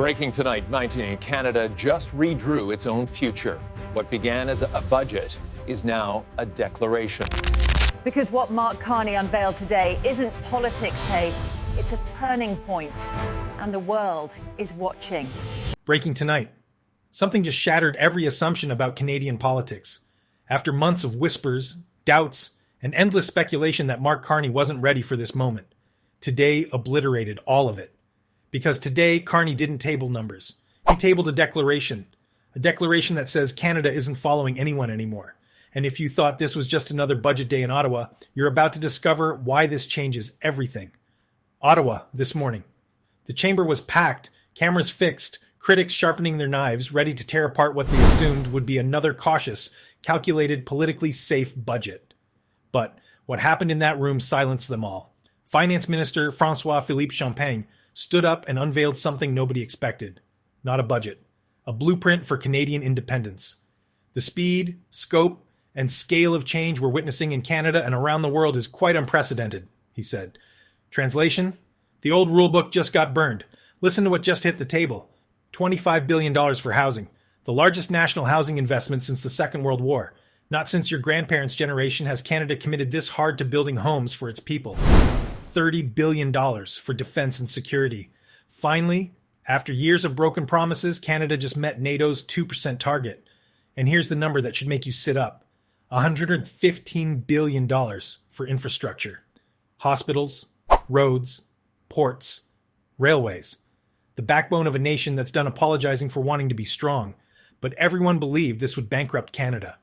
Breaking tonight, 19 Canada just redrew its own future. What began as a budget is now a declaration. Because what Mark Carney unveiled today isn't politics, hey, it's a turning point, and the world is watching. Breaking tonight. Something just shattered every assumption about Canadian politics. After months of whispers, doubts, and endless speculation that Mark Carney wasn't ready for this moment, today obliterated all of it. Because today, Carney didn't table numbers. He tabled a declaration that says Canada isn't following anyone anymore. And if you thought this was just another budget day in Ottawa, you're about to discover why this changes everything. Ottawa, this morning. The chamber was packed, cameras fixed, critics sharpening their knives, ready to tear apart what they assumed would be another cautious, calculated, politically safe budget. But what happened in that room silenced them all. Finance Minister François-Philippe Champagne stood up and unveiled something nobody expected. Not a budget. A blueprint for Canadian independence. The speed, scope, and scale of change we're witnessing in Canada and around the world is quite unprecedented, he said. Translation? The old rulebook just got burned. Listen to what just hit the table. $25 billion for housing. The largest national housing investment since the Second World War. Not since your grandparents' generation has Canada committed this hard to building homes for its people. $30 billion for defense and security. Finally, after years of broken promises, Canada just met NATO's 2% target. And here's the number that should make you sit up. $115 billion for infrastructure. Hospitals, roads, ports, railways. The backbone of a nation that's done apologizing for wanting to be strong. But everyone believed this would bankrupt Canada.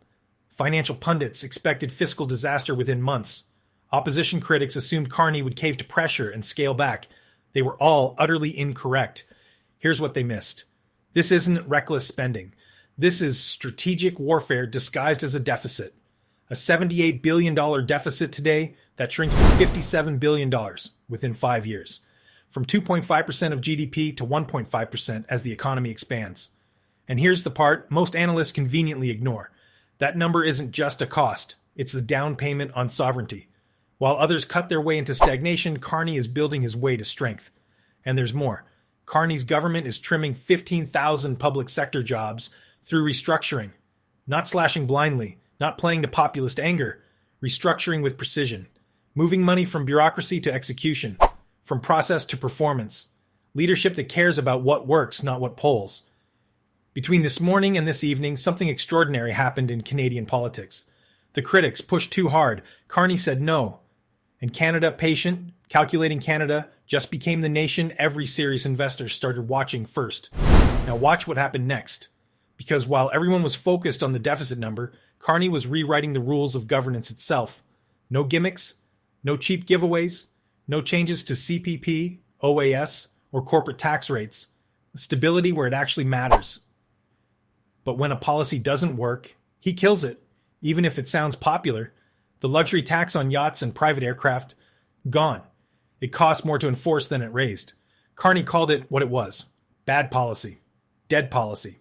Financial pundits expected fiscal disaster within months. Opposition critics assumed Carney would cave to pressure and scale back. They were all utterly incorrect. Here's what they missed. This isn't reckless spending. This is strategic warfare disguised as a deficit. A $78 billion deficit today that shrinks to $57 billion within 5 years. From 2.5% of GDP to 1.5% as the economy expands. And here's the part most analysts conveniently ignore. That number isn't just a cost. It's the down payment on sovereignty. While others cut their way into stagnation, Carney is building his way to strength. And there's more. Carney's government is trimming 15,000 public sector jobs through restructuring. Not slashing blindly, not playing to populist anger. Restructuring with precision. Moving money from bureaucracy to execution. From process to performance. Leadership that cares about what works, not what polls. Between this morning and this evening, something extraordinary happened in Canadian politics. The critics pushed too hard. Carney said no. And Canada, patient, calculating Canada, just became the nation every serious investor started watching first. Now watch what happened next. Because while everyone was focused on the deficit number, Carney was rewriting the rules of governance itself. No gimmicks, no cheap giveaways, no changes to CPP, OAS, or corporate tax rates. Stability where it actually matters. But when a policy doesn't work, he kills it, even if it sounds popular. The luxury tax on yachts and private aircraft, gone. It cost more to enforce than it raised. Carney called it what it was. Bad policy. Dead policy.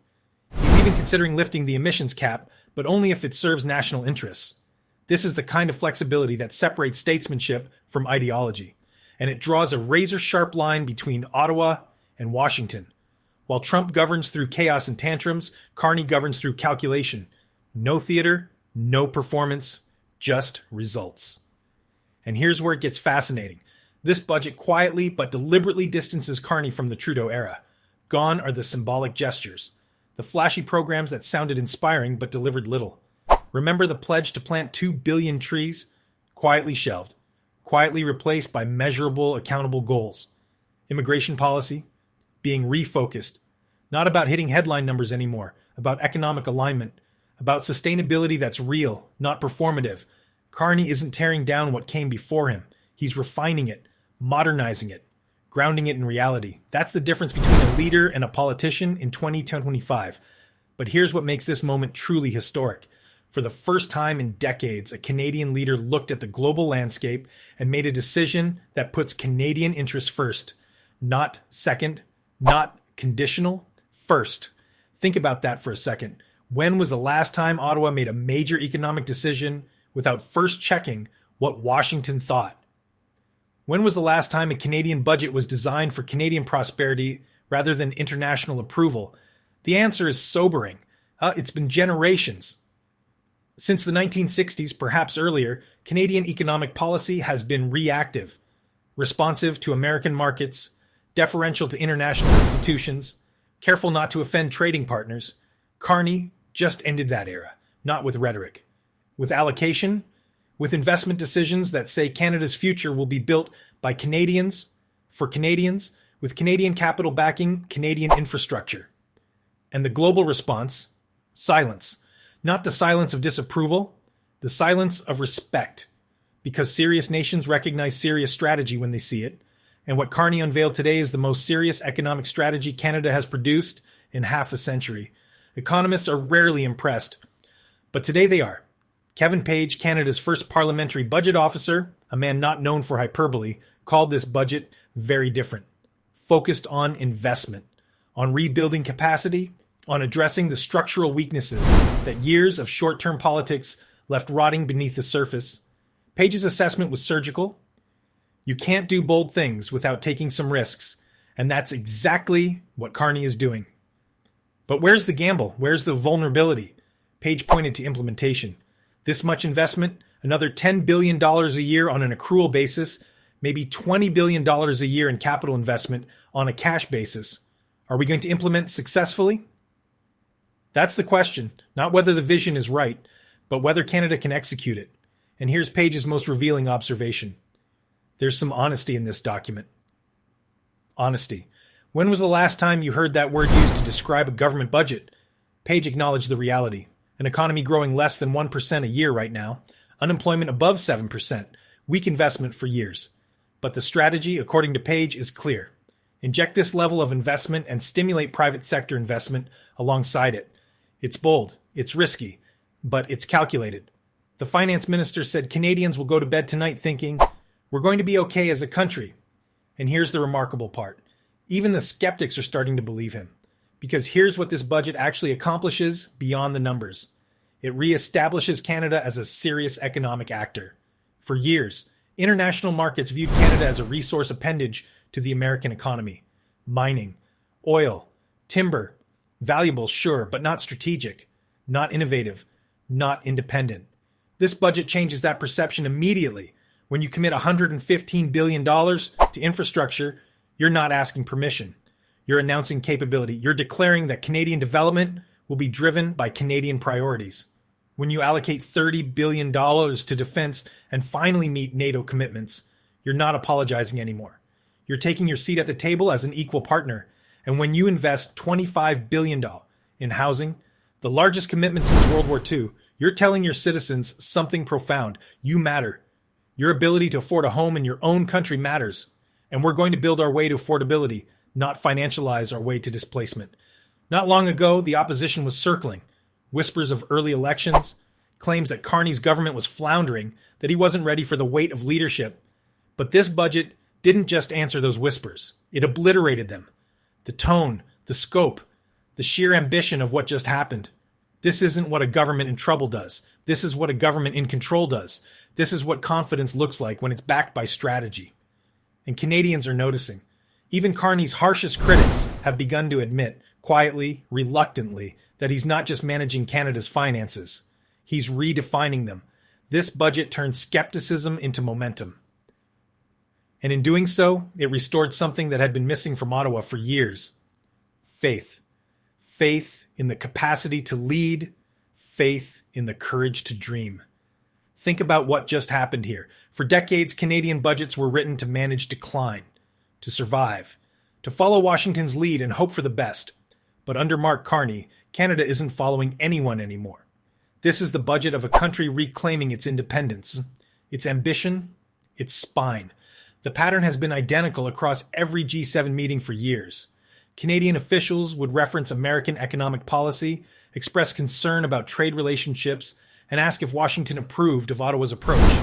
He's even considering lifting the emissions cap, but only if it serves national interests. This is the kind of flexibility that separates statesmanship from ideology. And it draws a razor-sharp line between Ottawa and Washington. While Trump governs through chaos and tantrums, Carney governs through calculation. No theater, no performance, just results. And here's where it gets fascinating. This budget quietly but deliberately distances Carney from the Trudeau era. Gone are the symbolic gestures. The flashy programs that sounded inspiring but delivered little. Remember the pledge to plant 2 billion trees? Quietly shelved. Quietly replaced by measurable, accountable goals. Immigration policy? Being refocused. Not about hitting headline numbers anymore. About economic alignment. About sustainability that's real, not performative. Carney isn't tearing down what came before him. He's refining it, modernizing it, grounding it in reality. That's the difference between a leader and a politician in 2025. But here's what makes this moment truly historic. For the first time in decades, a Canadian leader looked at the global landscape and made a decision that puts Canadian interests first. Not second, not conditional, first. Think about that for a second. When was the last time Ottawa made a major economic decision without first checking what Washington thought? When was the last time a Canadian budget was designed for Canadian prosperity rather than international approval? The answer is sobering. It's been generations. Since the 1960s, perhaps earlier, Canadian economic policy has been reactive, responsive to American markets, deferential to international institutions, careful not to offend trading partners. Carney just ended that era, not with rhetoric. With allocation, with investment decisions that say Canada's future will be built by Canadians, for Canadians, with Canadian capital backing Canadian infrastructure. And the global response? Silence. Not the silence of disapproval, the silence of respect. Because serious nations recognize serious strategy when they see it. And what Carney unveiled today is the most serious economic strategy Canada has produced in half a century. Economists are rarely impressed, but today they are. Kevin Page, Canada's first parliamentary budget officer, a man not known for hyperbole, called this budget very different. Focused on investment, on rebuilding capacity, on addressing the structural weaknesses that years of short-term politics left rotting beneath the surface. Page's assessment was surgical. You can't do bold things without taking some risks, and that's exactly what Carney is doing. But where's the gamble? Where's the vulnerability? Page pointed to implementation. This much investment, another $10 billion a year on an accrual basis, maybe $20 billion a year in capital investment on a cash basis. Are we going to implement successfully? That's the question, not whether the vision is right, but whether Canada can execute it. And here's Page's most revealing observation. There's some honesty in this document. Honesty. When was the last time you heard that word used to describe a government budget? Page acknowledged the reality. An economy growing less than 1% a year right now, unemployment above 7%, weak investment for years. But the strategy, according to Page, is clear. Inject this level of investment and stimulate private sector investment alongside it. It's bold, it's risky, but it's calculated. The finance minister said Canadians will go to bed tonight thinking, we're going to be okay as a country. And here's the remarkable part. Even the skeptics are starting to believe him. Because here's what this budget actually accomplishes beyond the numbers. It reestablishes Canada as a serious economic actor. For years, international markets viewed Canada as a resource appendage to the American economy. Mining, oil, timber, valuable, sure, but not strategic, not innovative, not independent. This budget changes that perception immediately. When you commit $115 billion to infrastructure, you're not asking permission. You're announcing capability. You're declaring that Canadian development will be driven by Canadian priorities. When you allocate $30 billion to defense and finally meet NATO commitments, you're not apologizing anymore. You're taking your seat at the table as an equal partner. And when you invest $25 billion in housing, the largest commitment since World War II, you're telling your citizens something profound. You matter. Your ability to afford a home in your own country matters. And we're going to build our way to affordability, not financialize our way to displacement. Not long ago, the opposition was circling. Whispers of early elections, claims that Carney's government was floundering, that he wasn't ready for the weight of leadership. But this budget didn't just answer those whispers. It obliterated them. The tone, the scope, the sheer ambition of what just happened. This isn't what a government in trouble does. This is what a government in control does. This is what confidence looks like when it's backed by strategy. And Canadians are noticing. Even Carney's harshest critics have begun to admit, quietly, reluctantly, that he's not just managing Canada's finances. He's redefining them. This budget turned skepticism into momentum. And in doing so, it restored something that had been missing from Ottawa for years. Faith. Faith in the capacity to lead. Faith in the courage to dream. Think about what just happened here. For decades, Canadian budgets were written to manage decline, to survive, to follow Washington's lead and hope for the best. But under Mark Carney, Canada isn't following anyone anymore. This is the budget of a country reclaiming its independence, its ambition, its spine. The pattern has been identical across every G7 meeting for years. Canadian officials would reference American economic policy, express concern about trade relationships, and ask if Washington approved of Ottawa's approach.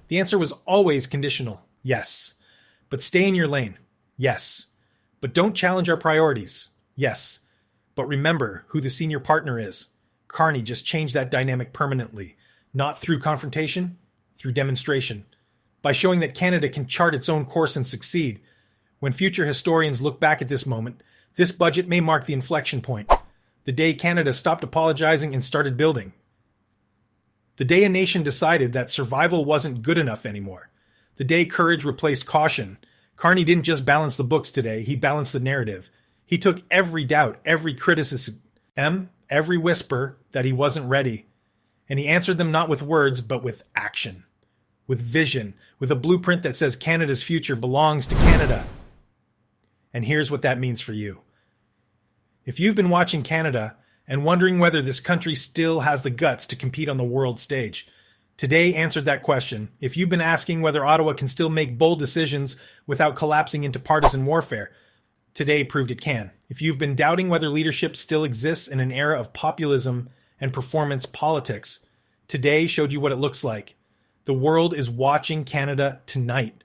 The answer was always conditional, yes. But stay in your lane, yes. But don't challenge our priorities, yes. But remember who the senior partner is. Carney just changed that dynamic permanently, not through confrontation, through demonstration. By showing that Canada can chart its own course and succeed. When future historians look back at this moment, This budget may mark the inflection point, the day Canada stopped apologizing and started building. The day a nation decided that survival wasn't good enough anymore. The day courage replaced caution. Carney didn't just balance the books today, he balanced the narrative. He took every doubt, every criticism, every whisper that he wasn't ready, and he answered them not with words, but with action, with vision, with a blueprint that says Canada's future belongs to Canada. And here's what that means for you. If you've been watching Canada and wondering whether this country still has the guts to compete on the world stage, today answered that question. If you've been asking whether Ottawa can still make bold decisions without collapsing into partisan warfare, today proved it can. If you've been doubting whether leadership still exists in an era of populism and performance politics, today showed you what it looks like. The world is watching Canada tonight.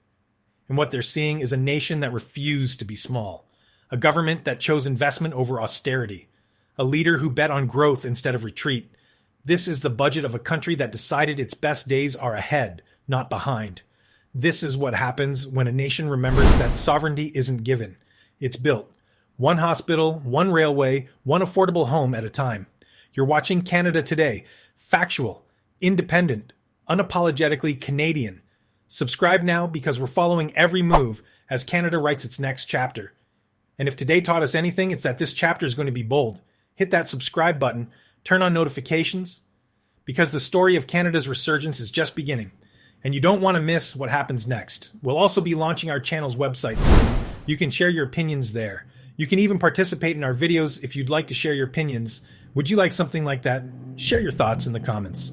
And what they're seeing is a nation that refused to be small. A government that chose investment over austerity. A leader who bet on growth instead of retreat. This is the budget of a country that decided its best days are ahead, not behind. This is what happens when a nation remembers that sovereignty isn't given. It's built. One hospital, one railway, one affordable home at a time. You're watching Canada Today. Factual, independent, unapologetically Canadian. Subscribe now because we're following every move as Canada writes its next chapter. And if today taught us anything, it's that this chapter is going to be bold. Hit that subscribe button, turn on notifications, because the story of Canada's resurgence is just beginning, and you don't want to miss what happens next. We'll also be launching our channel's website soon. You can share your opinions there. You can even participate in our videos if you'd like to share your opinions. Would you like something like that? Share your thoughts in the comments.